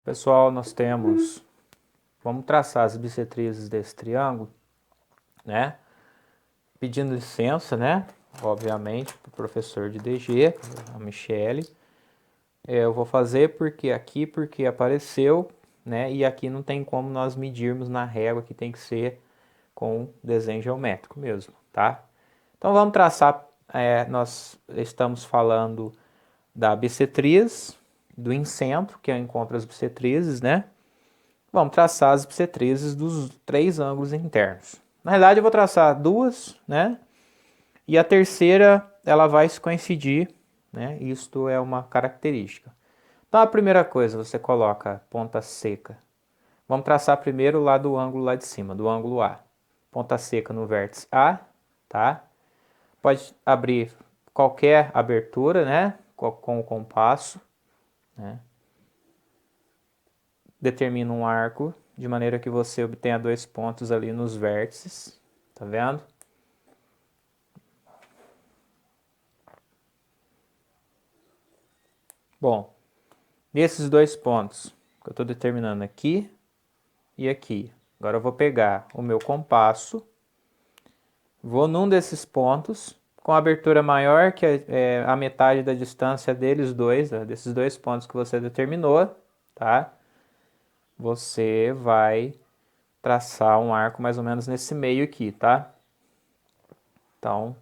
Pessoal, vamos traçar as bissetrizes desse triângulo, né? Pedindo licença, né? Obviamente, para o professor de DG, a Michele. Eu vou fazer porque apareceu, né? E aqui não tem como nós medirmos na régua, que tem que ser com desenho geométrico mesmo, tá? Então vamos traçar, nós estamos falando da bissetriz, do incentro, que é o encontro das bissetrizes, né? Vamos traçar as bissetrizes dos três ângulos internos. Na realidade, eu vou traçar duas, né? E a terceira, ela vai se coincidir, né? Isto é uma característica. Então, a primeira coisa, você coloca ponta seca. Vamos traçar primeiro lá do ângulo lá de cima, do ângulo A. Ponta seca no vértice A, tá? Pode abrir qualquer abertura, né? Com o compasso, né? Determina um arco de maneira que você obtenha dois pontos ali nos vértices, tá vendo? Bom, nesses dois pontos que eu estou determinando aqui e aqui, agora eu vou pegar o meu compasso, vou num desses pontos, com abertura maior que a metade da distância deles dois, desses dois pontos que você determinou, tá? Você vai traçar um arco mais ou menos nesse meio aqui, tá? Então,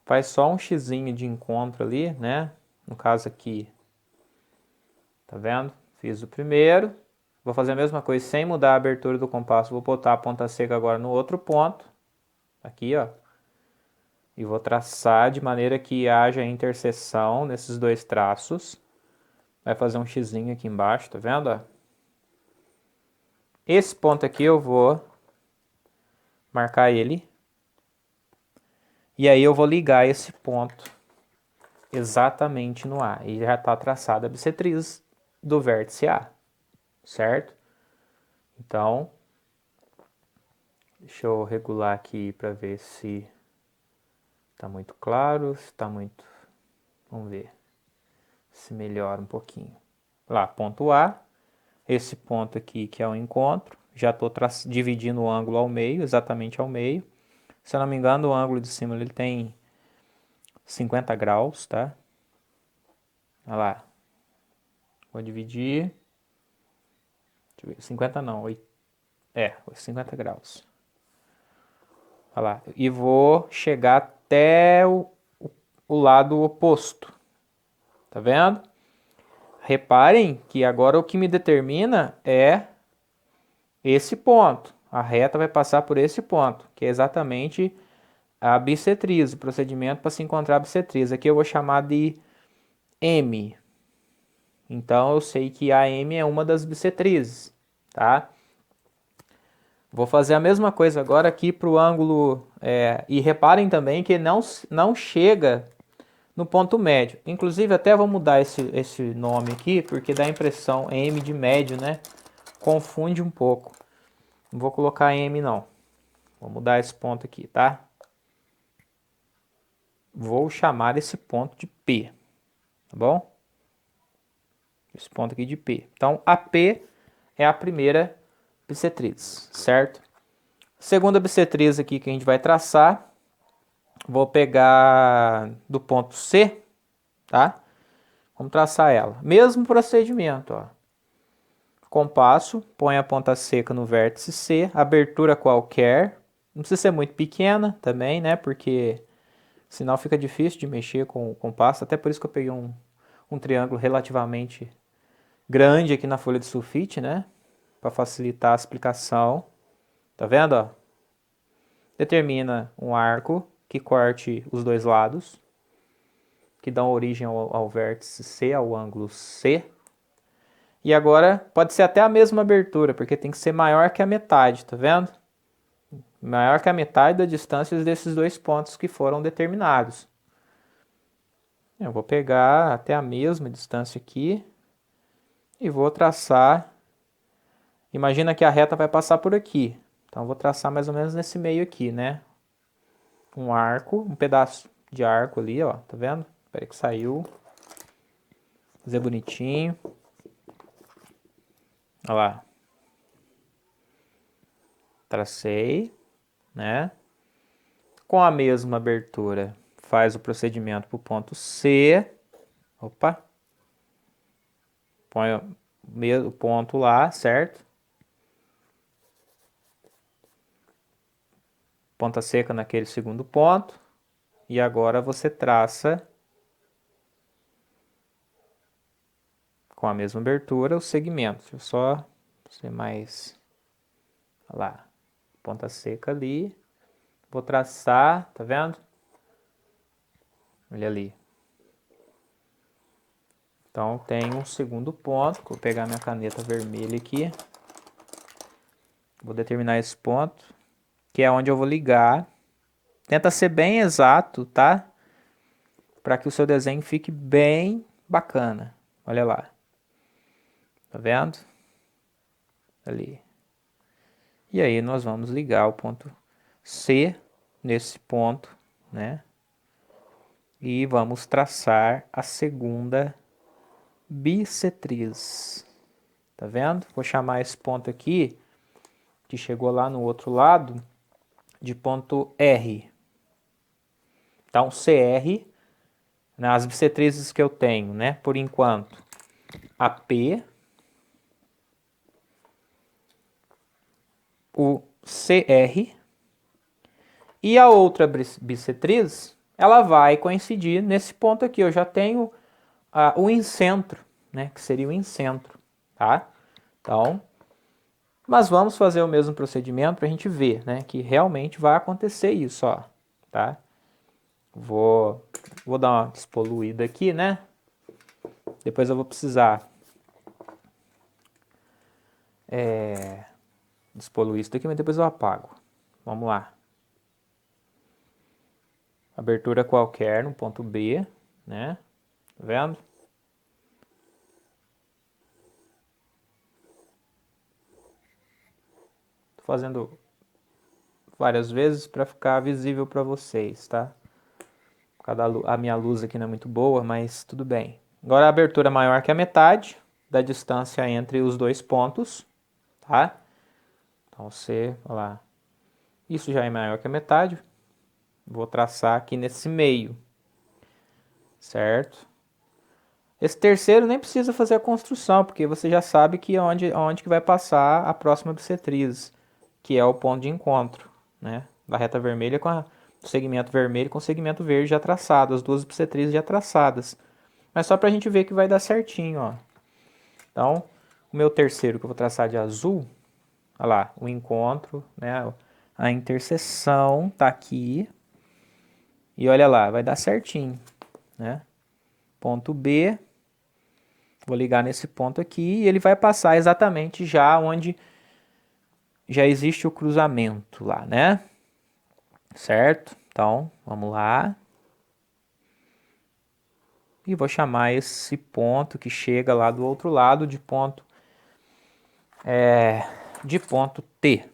faz só um xizinho de encontro ali, né? No caso aqui, tá vendo? Fiz o primeiro. Vou fazer a mesma coisa sem mudar a abertura do compasso. Vou botar a ponta seca agora no outro ponto. Aqui, ó. E vou traçar de maneira que haja interseção nesses dois traços. Vai fazer um xizinho aqui embaixo, tá vendo? Ó? Esse ponto aqui eu vou marcar ele. E aí eu vou ligar esse ponto exatamente no A. E já está traçada a bissetriz do vértice A, certo? Então, deixa eu regular aqui para ver se está muito claro, se está muito... Vamos ver se melhora um pouquinho. Lá, ponto A. Esse ponto aqui que é o encontro. Já estou dividindo o ângulo ao meio, exatamente ao meio. Se eu não me engano, o ângulo de cima ele tem 50 graus, tá? Olha lá. Vou dividir. Deixa eu ver, 50 não, 50 graus. Olha lá. E vou chegar até o lado oposto. Tá vendo? Reparem que agora o que me determina é esse ponto. A reta vai passar por esse ponto, que é exatamente a bissetriz, o procedimento para se encontrar a bissetriz. Aqui eu vou chamar de M. Então eu sei que a M é uma das bissetrizes, tá? Vou fazer a mesma coisa agora aqui para o ângulo, e reparem também que não chega no ponto médio. Inclusive até vou mudar esse nome aqui, porque dá a impressão M de médio, né? Confunde um pouco. Não vou colocar M não. Vou mudar esse ponto aqui, tá? Vou chamar esse ponto de P, tá bom? Esse ponto aqui de P. Então, a P é a primeira bissetriz, certo? Segunda bissetriz aqui que a gente vai traçar, vou pegar do ponto C, tá? Vamos traçar ela. Mesmo procedimento, ó. Compasso, põe a ponta seca no vértice C, abertura qualquer. Não precisa ser muito pequena também, né? Porque senão fica difícil de mexer com o compasso. Até por isso que eu peguei um triângulo relativamente grande aqui na folha de sulfite, né? Para facilitar a explicação. Tá vendo, ó? Determina um arco que corte os dois lados, que dão origem ao vértice C, ao ângulo C. E agora pode ser até a mesma abertura, porque tem que ser maior que a metade, tá vendo? Maior que a metade da distância desses dois pontos que foram determinados. Eu vou pegar até a mesma distância aqui e vou traçar. Imagina que a reta vai passar por aqui. Então eu vou traçar mais ou menos nesse meio aqui, né? Um arco, um pedaço de arco ali, ó, tá vendo? Espera que saiu. Fazer bonitinho. Olha lá. Tracei, né? Com a mesma abertura, faz o procedimento para o ponto C. Opa. Põe o ponto lá, certo? Ponta seca naquele segundo ponto. E agora você traça com a mesma abertura o segmento. Deixa eu só ser mais... Olha lá. Ponta seca ali. Vou traçar, tá vendo? Olha ali. Então tem um segundo ponto. Vou pegar minha caneta vermelha aqui. Vou determinar esse ponto, que é onde eu vou ligar. Tenta ser bem exato, tá? Para que o seu desenho fique bem bacana. Olha lá. Tá vendo? Ali. E aí nós vamos ligar o ponto C nesse ponto, né? E vamos traçar a segunda bissetriz. Tá vendo? Vou chamar esse ponto aqui, que chegou lá no outro lado, de ponto R. Então, CR, nas bissetrizes que eu tenho, né? Por enquanto, a P, o CR, e a outra bissetriz, ela vai coincidir nesse ponto aqui. Eu já tenho o incentro, né? Que seria o incentro, tá? Então, mas vamos fazer o mesmo procedimento para a gente ver, né? Que realmente vai acontecer isso, ó, tá? Vou dar uma despoluída aqui, né? Depois eu vou precisar despoluir isso daqui, mas depois eu apago. Vamos lá. Abertura qualquer no ponto B, né? Tá vendo? Tô fazendo várias vezes para ficar visível para vocês, tá? A minha luz aqui não é muito boa, mas tudo bem. Agora a abertura maior que a metade da distância entre os dois pontos, tá? Então você, olha lá. Isso já é maior que a metade. Vou traçar aqui nesse meio, certo? Esse terceiro nem precisa fazer a construção, porque você já sabe que onde que vai passar a próxima bissetriz, que é o ponto de encontro, né? Da reta vermelha com o segmento vermelho com o segmento verde já traçado, as duas bissetrizes já traçadas. Mas só para a gente ver que vai dar certinho, ó. Então, o meu terceiro que eu vou traçar de azul, olha lá, o encontro, né? A interseção tá aqui. E olha lá, vai dar certinho, né? Ponto B, vou ligar nesse ponto aqui e ele vai passar exatamente já onde já existe o cruzamento lá, né? Certo? Então, vamos lá. E vou chamar esse ponto que chega lá do outro lado de ponto T.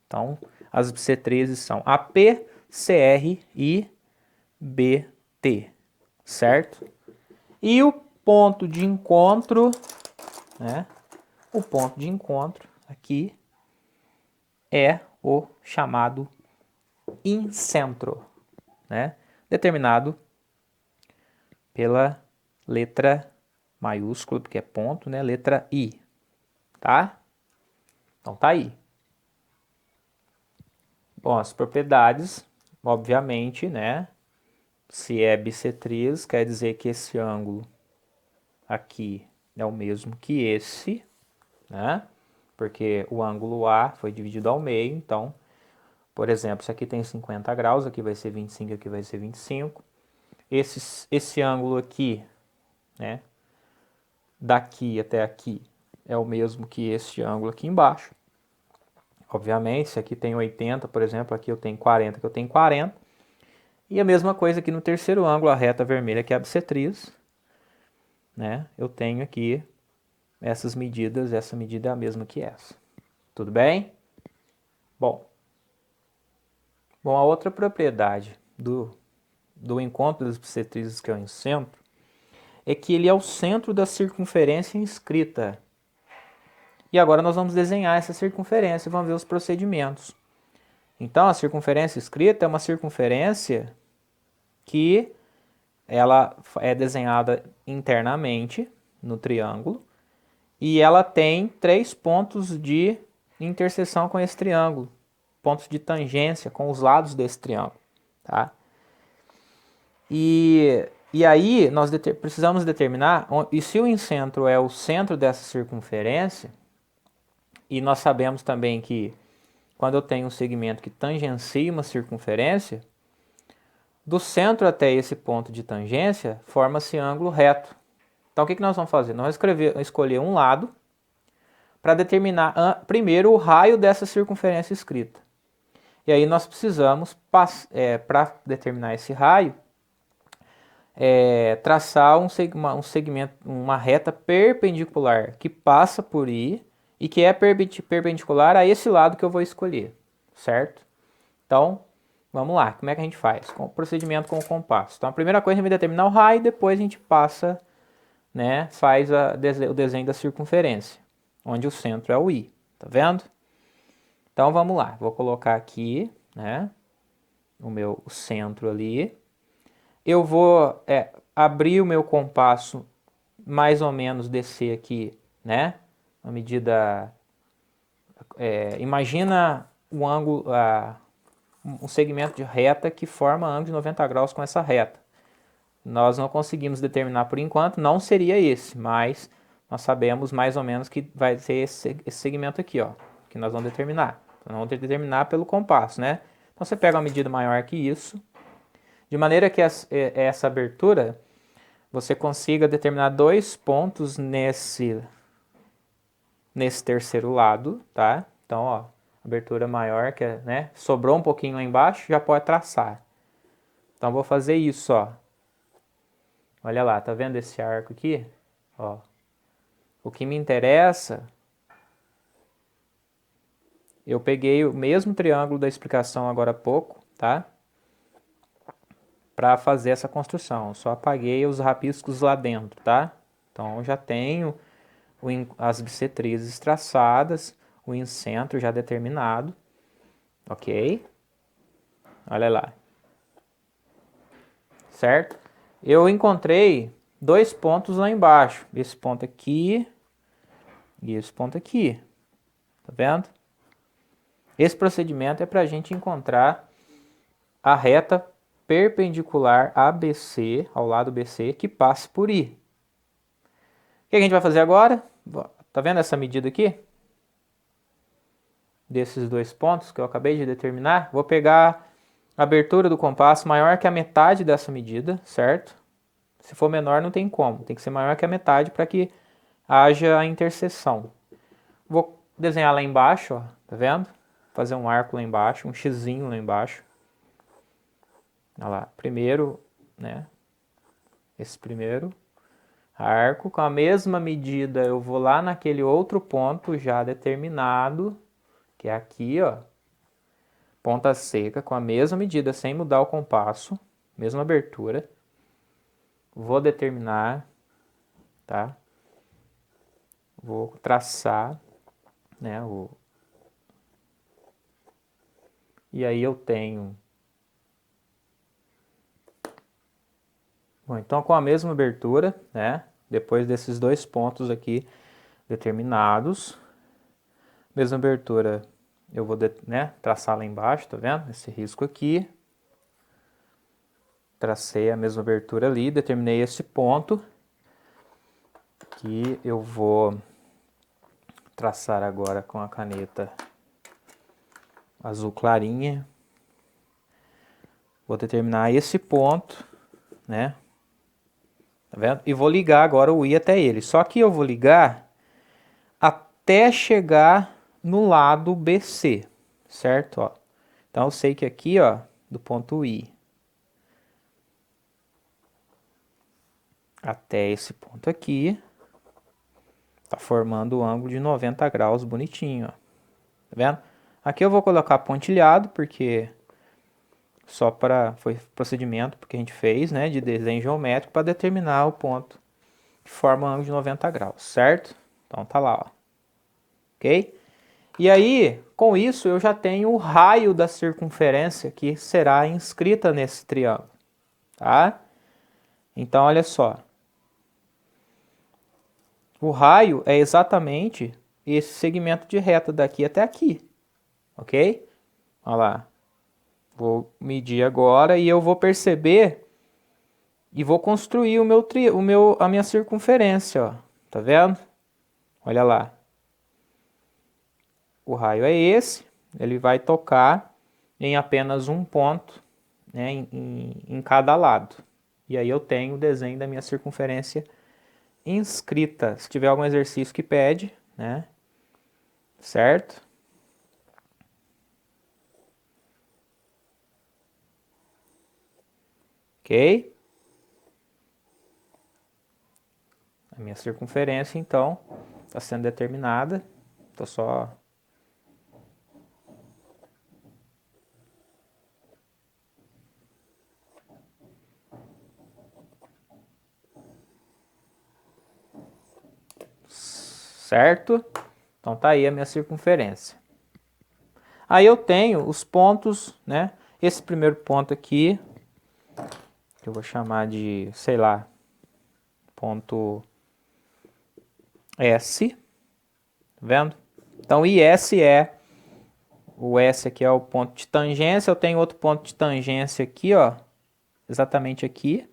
Então, as bissetrizes são AP, CR e BT, certo? E o ponto de encontro, né? O ponto de encontro aqui é o chamado incentro, né? Determinado pela letra maiúscula, porque é ponto, né? Letra I, tá? Então tá aí. Bom, as propriedades, obviamente, né? Se é bissetriz, quer dizer que esse ângulo aqui é o mesmo que esse, né? Porque o ângulo A foi dividido ao meio, então, por exemplo, se aqui tem 50 graus, aqui vai ser 25, aqui vai ser 25. Esse ângulo aqui, né? Daqui até aqui é o mesmo que esse ângulo aqui embaixo. Obviamente, se aqui tem 80, por exemplo, aqui eu tenho 40, aqui eu tenho 40. E a mesma coisa aqui no terceiro ângulo, a reta vermelha que é a bissetriz, né? Eu tenho aqui essas medidas, essa medida é a mesma que essa. Tudo bem? Bom, a outra propriedade do encontro das bissetrizes, que é o incentro, é que ele é o centro da circunferência inscrita. E agora nós vamos desenhar essa circunferência e vamos ver os procedimentos. Então, a circunferência escrita é uma circunferência que ela é desenhada internamente no triângulo e ela tem 3 pontos de interseção com esse triângulo, pontos de tangência com os lados desse triângulo, tá? E aí nós precisamos determinar, e se o incentro é o centro dessa circunferência, e nós sabemos também que quando eu tenho um segmento que tangencia uma circunferência, do centro até esse ponto de tangência, forma-se ângulo reto. Então, o que nós vamos fazer? Nós vamos escolher um lado para determinar primeiro o raio dessa circunferência escrita. E aí nós precisamos, para determinar esse raio, traçar um segmento, uma reta perpendicular que passa por I e que é perpendicular a esse lado que eu vou escolher, certo? Então, vamos lá, como é que a gente faz? Com o procedimento com o compasso. Então, a primeira coisa a gente vai determinar o raio, depois a gente passa, né, faz o desenho da circunferência, onde o centro é o I, tá vendo? Então, vamos lá, vou colocar aqui, né, o centro ali. Eu vou abrir o meu compasso, mais ou menos descer aqui, né, uma medida, imagina o ângulo, um segmento de reta que forma ângulo de 90 graus com essa reta. Nós não conseguimos determinar por enquanto, não seria esse, mas nós sabemos mais ou menos que vai ser esse segmento aqui, ó, que nós vamos determinar. Nós vamos determinar pelo compasso, né? Então você pega uma medida maior que isso, de maneira que essa abertura você consiga determinar 2 pontos nesse terceiro lado, tá? Então, ó, abertura maior, que né, sobrou um pouquinho lá embaixo, já pode traçar. Então, vou fazer isso, ó. Olha lá, tá vendo esse arco aqui? Ó. O que me interessa, eu peguei o mesmo triângulo da explicação agora há pouco, tá? Para fazer essa construção. Eu só apaguei os rabiscos lá dentro, tá? Então, eu já tenho as bissetrizes traçadas, o incentro já determinado, ok? Olha lá. Certo? Eu encontrei 2 pontos lá embaixo, esse ponto aqui e esse ponto aqui, tá vendo? Esse procedimento é para a gente encontrar a reta perpendicular ABC, ao lado BC, que passe por I. O que a gente vai fazer agora? Tá vendo essa medida aqui? Desses 2 pontos que eu acabei de determinar. Vou pegar a abertura do compasso maior que a metade dessa medida, certo? Se for menor não tem como, tem que ser maior que a metade para que haja a interseção. Vou desenhar lá embaixo, ó, tá vendo? Fazer um arco lá embaixo, um xizinho lá embaixo. Olha lá, primeiro, né? Esse primeiro arco, com a mesma medida eu vou lá naquele outro ponto já determinado, que é aqui, ó, ponta seca, com a mesma medida, sem mudar o compasso, mesma abertura. Vou determinar, tá? Vou traçar, né, e aí eu tenho... Bom, então com a mesma abertura, né, depois desses 2 pontos aqui determinados, mesma abertura, eu vou traçar lá embaixo, tá vendo? Esse risco aqui. Tracei a mesma abertura ali, determinei esse ponto, que eu vou traçar agora com a caneta azul clarinha. Vou determinar esse ponto, né? Tá vendo? E vou ligar agora o I até ele. Só que eu vou ligar até chegar no lado BC, certo? Ó. Então eu sei que aqui, ó, do ponto I até esse ponto aqui, tá formando o ângulo de 90 graus bonitinho, ó. Tá vendo? Aqui eu vou colocar pontilhado, porque foi procedimento que a gente fez, né, de desenho geométrico para determinar o ponto que forma o ângulo de 90 graus, certo? Então tá lá, ó. ok? E aí, com isso, eu já tenho o raio da circunferência que será inscrita nesse triângulo, tá? Então, olha só. O raio é exatamente esse segmento de reta daqui até aqui, ok? Olha lá. Vou medir agora e eu vou perceber e vou construir a minha circunferência, ó. Tá vendo? Olha lá. O raio é esse, ele vai tocar em apenas um ponto, né, em cada lado. E aí eu tenho o desenho da minha circunferência inscrita. Se tiver algum exercício que pede, né? Certo? Ok? A minha circunferência, então, está sendo determinada. Estou só... Certo? Então tá aí a minha circunferência. Aí eu tenho os pontos, né? Esse primeiro ponto aqui, que eu vou chamar de, sei lá, ponto S, tá vendo? Então IS é, o S aqui é o ponto de tangência, eu tenho outro ponto de tangência aqui, ó, exatamente aqui,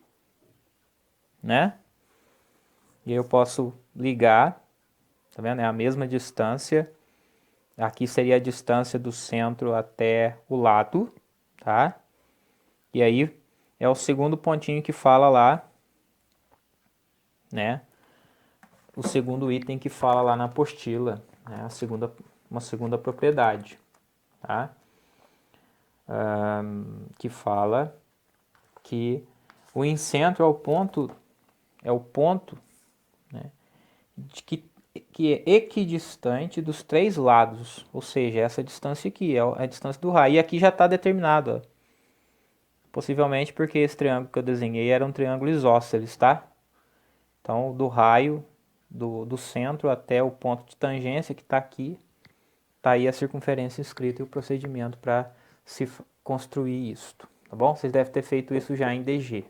né? E aí eu posso ligar, tá vendo? É a mesma distância. Aqui seria a distância do centro até o lado, tá? E aí é o segundo pontinho que fala lá, né? O segundo item que fala lá na apostila, né? Uma segunda propriedade, tá? Que fala que o incentro é o ponto, né, que é equidistante dos três lados, ou seja, essa distância aqui é a distância do raio. E aqui já está determinado, ó. Possivelmente porque esse triângulo que eu desenhei era um triângulo isósceles, tá? Então, do raio do centro até o ponto de tangência que está aqui, está aí a circunferência inscrita e o procedimento para se construir isso, tá bom? Vocês devem ter feito isso já em DG.